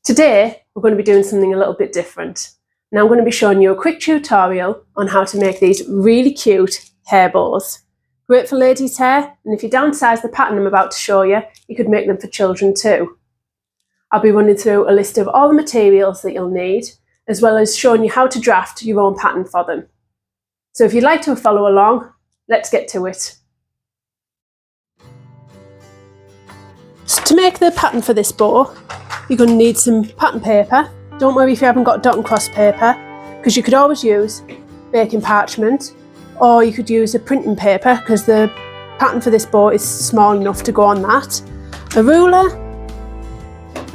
Today, we're going to be doing something a little bit different. Now I'm going to be showing you a quick tutorial on how to make these really cute hair bows. Great for ladies' hair, and if you downsize the pattern I'm about to show you, you could make them for children too. I'll be running through a list of all the materials that you'll need, as well as showing you how to draft your own pattern for them. So if you'd like to follow along, let's get to it. So to make the pattern for this bow, you're going to need some pattern paper. Don't worry if you haven't got dot and cross paper, because you could always use baking parchment, or you could use a printing paper because the pattern for this bow is small enough to go on that. A ruler,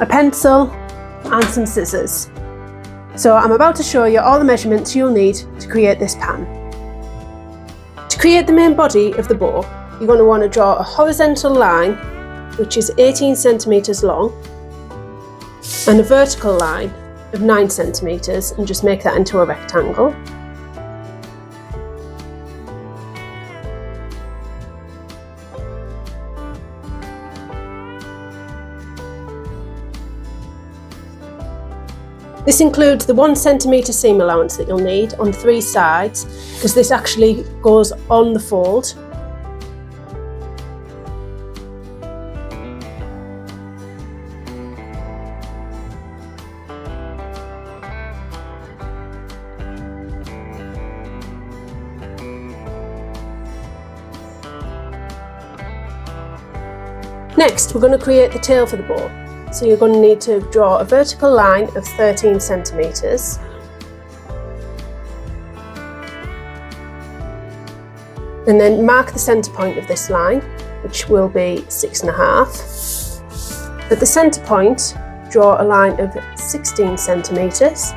a pencil and some scissors. So I'm about to show you all the measurements you'll need to create this pattern. To create the main body of the bow, you're going to want to draw a horizontal line which is 18 centimetres long and a vertical line of 9 centimetres, and just make that into a rectangle. This includes the 1 centimetre seam allowance that you'll need on 3 sides, because this actually goes on the fold. Next, we're going to create the tail for the bow. So you're going to need to draw a vertical line of 13 centimetres. And then mark the centre point of this line, which will be 6.5. At the centre point, draw a line of 16 centimetres.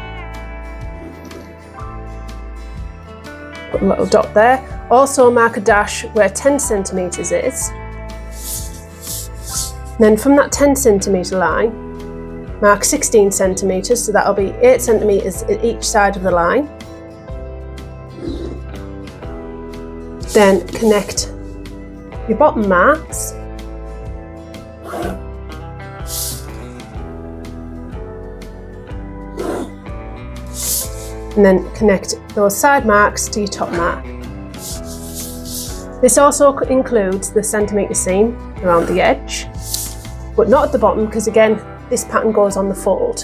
Put a little dot there. Also mark a dash where 10 centimetres is. Then from that 10 centimetre line, mark 16 centimetres, so that'll be 8 centimetres at each side of the line. Then connect your bottom marks. And then connect those side marks to your top mark. This also includes the centimetre seam around the edge, but not at the bottom, because again, this pattern goes on the fold.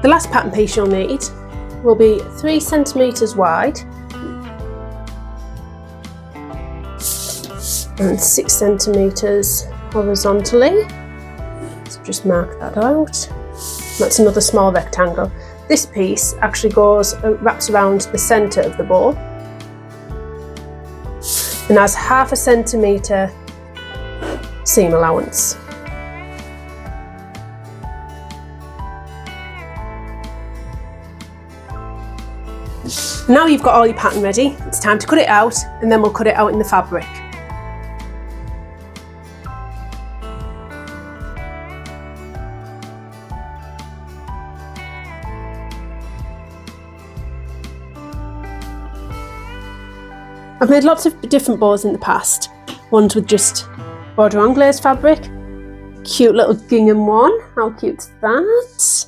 The last pattern piece you'll need will be 3 centimetres wide and 6 centimetres horizontally. So just mark that out. That's another small rectangle. This piece actually wraps around the centre of the bow and has 0.5 centimetre seam allowance. Now you've got all your pattern ready, it's time to cut it out, and then we'll cut it out in the fabric. I've made lots of different bows in the past, ones with just border anglaise fabric, cute little gingham one, how cute's that?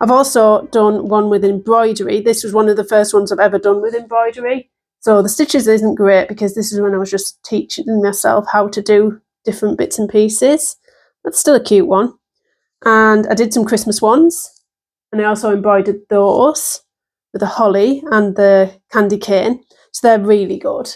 I've also done one with embroidery. This was one of the first ones I've ever done with embroidery. So the stitches isn't great because this is when I was just teaching myself how to do different bits and pieces. That's still a cute one. And I did some Christmas ones, and I also embroidered those with the holly and the candy cane. So they're really good.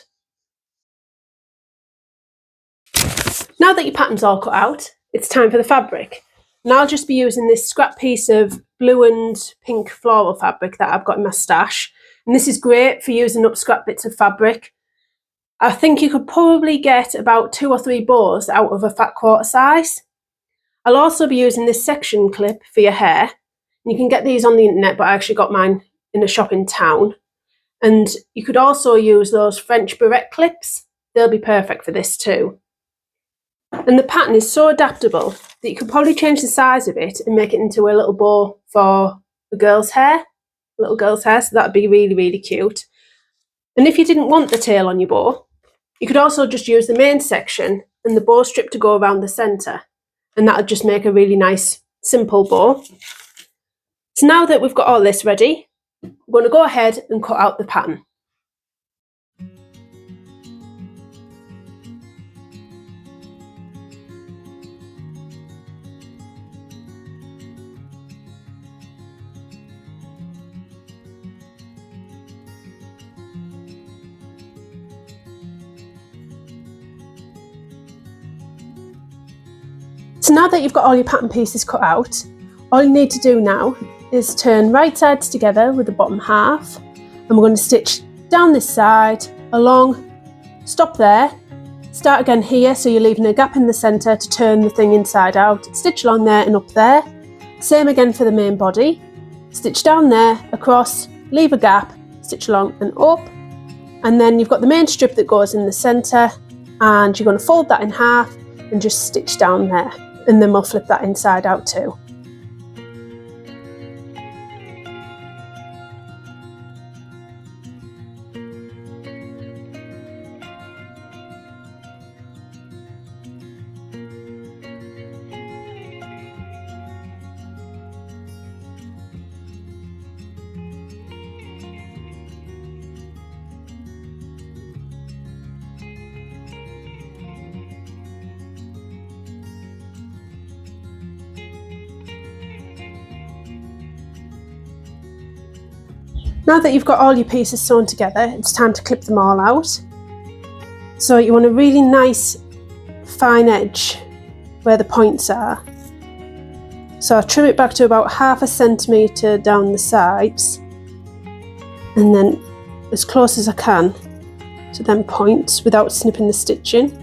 Now that your pattern's all cut out, it's time for the fabric. And I'll just be using this scrap piece of blue and pink floral fabric that I've got in my stash. And this is great for using up scrap bits of fabric. I think you could probably get about 2 or 3 bows out of a fat quarter size. I'll also be using this section clip for your hair. You can get these on the internet, but I actually got mine in a shop in town. And you could also use those French barrette clips. They'll be perfect for this too. And the pattern is so adaptable that you could probably change the size of it and make it into a little bow for a girl's hair, little girl's hair, so that'd be really, really cute. And if you didn't want the tail on your bow, you could also just use the main section and the bow strip to go around the centre, and that would just make a really nice, simple bow. So now that we've got all this ready, we're going to go ahead and cut out the pattern. So now that you've got all your pattern pieces cut out, all you need to do now is turn right sides together with the bottom half, and we're going to stitch down this side, along, stop there, start again here, so you're leaving a gap in the centre to turn the thing inside out, stitch along there and up there. Same again for the main body, stitch down there, across, leave a gap, stitch along and up, and then you've got the main strip that goes in the centre, and you're going to fold that in half and just stitch down there, and then we'll flip that inside out too. Now that you've got all your pieces sewn together, it's time to clip them all out. So you want a really nice fine edge where the points are. So I trim it back to about 1/2 centimetre down the sides, and then as close as I can to them points without snipping the stitching.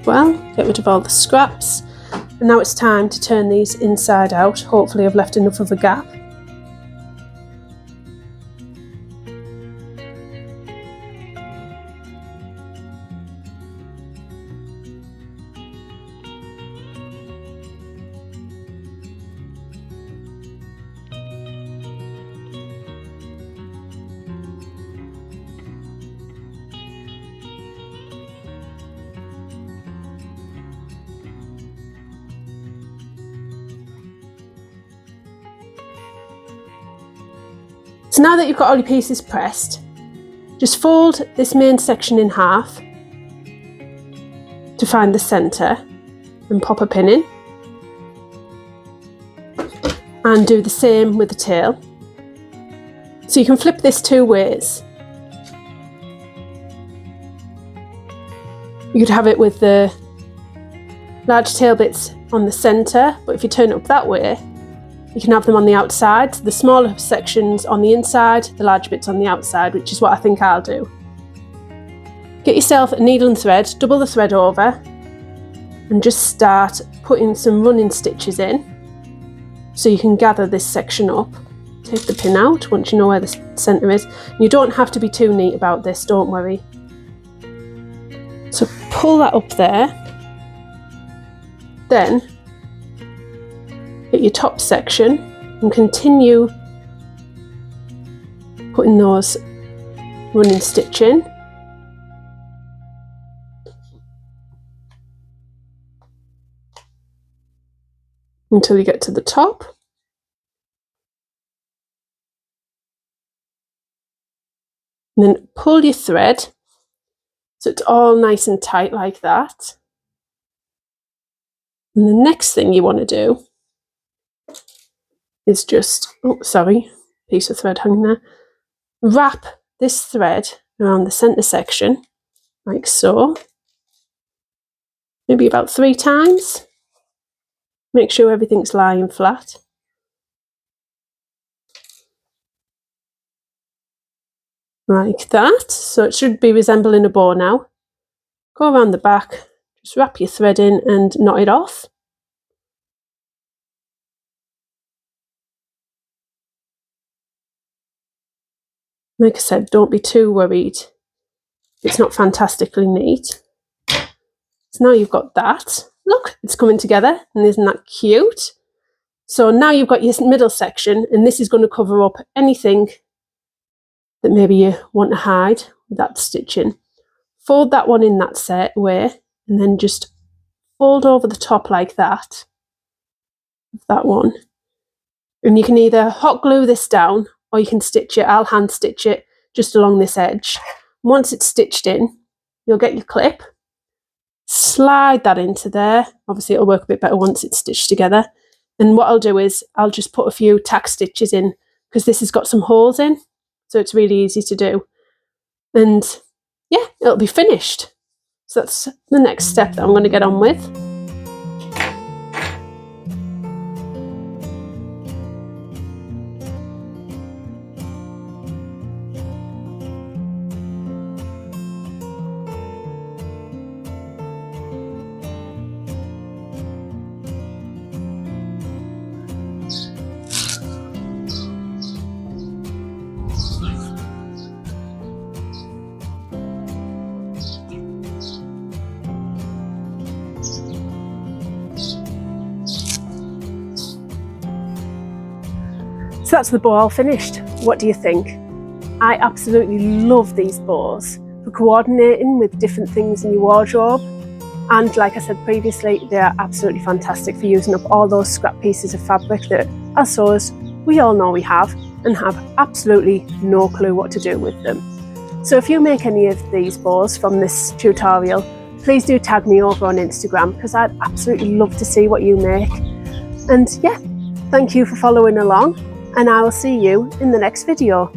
Well, get rid of all the scraps, and now it's time to turn these inside out. Hopefully I've left enough of a gap. So now that you've got all your pieces pressed, just fold this main section in half to find the centre and pop a pin in, and do the same with the tail. So you can flip this 2 ways. You could have it with the large tail bits on the centre, but if you turn it up that way, you can have them on the outside, the smaller sections on the inside, the larger bits on the outside, which is what I think I'll do. Get yourself a needle and thread, double the thread over, and just start putting some running stitches in so you can gather this section up. Take the pin out once you know where the centre is. You don't have to be too neat about this, don't worry. So pull that up there, then get your top section and continue putting those running stitch in. Until you get to the top. And then pull your thread so it's all nice and tight like that. And the next thing you want to do is just, oh sorry, piece of thread hanging there. Wrap this thread around the centre section, like so. Maybe about 3 times. Make sure everything's lying flat. Like that. So it should be resembling a bow now. Go around the back, just wrap your thread in and knot it off. Like I said, don't be too worried. It's not fantastically neat. So now you've got that. Look, it's coming together, and isn't that cute? So now you've got your middle section, and this is going to cover up anything that maybe you want to hide with that stitching. Fold that one in that set way, and then just fold over the top like that, that one. And you can either hot glue this down, or you can stitch it. I'll hand stitch it just along this edge. Once it's stitched in, you'll get your clip, slide that into there. Obviously it'll work a bit better once it's stitched together. And what I'll do is I'll just put a few tack stitches in, because this has got some holes in, so it's really easy to do. And yeah, it'll be finished. So that's the next step that I'm going to get on with. So that's the bow all finished. What do you think? I absolutely love these bows for coordinating with different things in your wardrobe. And like I said previously, they are absolutely fantastic for using up all those scrap pieces of fabric that, as sewers, we all know we have and have absolutely no clue what to do with them. So if you make any of these bows from this tutorial, please do tag me over on Instagram, because I'd absolutely love to see what you make. And yeah, thank you for following along, and I will see you in the next video.